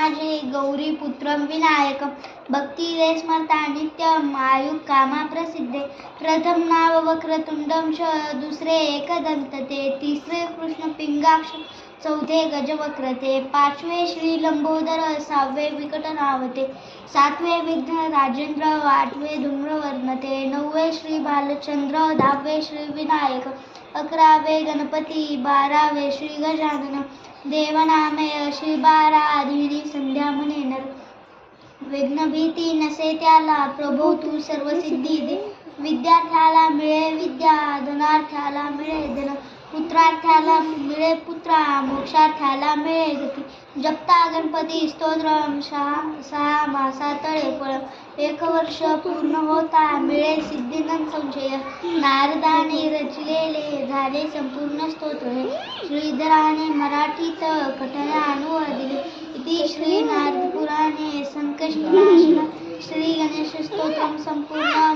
माझे गौरी पुत्रं विनायकं भक्तिरे स्मरता नित्यं आयुः कामा प्रसिद्धे प्रथम नाव वक्रतुंडं च दुसरे एकदंत ते तिसरे कृष्ण पिंगाक्ष चौथे गजवक्रते पाचवे श्री लंबोदर सहावे विकट नावते सातवे विघ्न राजेंद्र आठवे धूम्रवर्णते नववे श्री बालचंद्र दहावे श्री विनायक अकरावे गणपती बारावे श्री गजानन देवनामे श्री बारा आदिनी संध्या म्हणे नर विघ्न भीती नसे त्याला प्रभो तू सर्व सिद्धी दे विद्यार्थ्याला मिळे विद्या धनार्थ्याला मिळे धन पुत्रार्थ्याला मिळे पुत्रा मोक्षार्थ्याला मिळे गती जपता गणपती स्तोत्रम सहा मासा तळे फळ एक वर्ष पूर्ण होता मिळे सिद्धीनं संशय नारदाने रचलेले झाले संपूर्ण स्तोत्र हे श्रीधराने मराठीत कथना अनुवादिले इति श्री नारद पुराणे संकष्टनाशना श्री गणेश स्तोत्रम संपूर्ण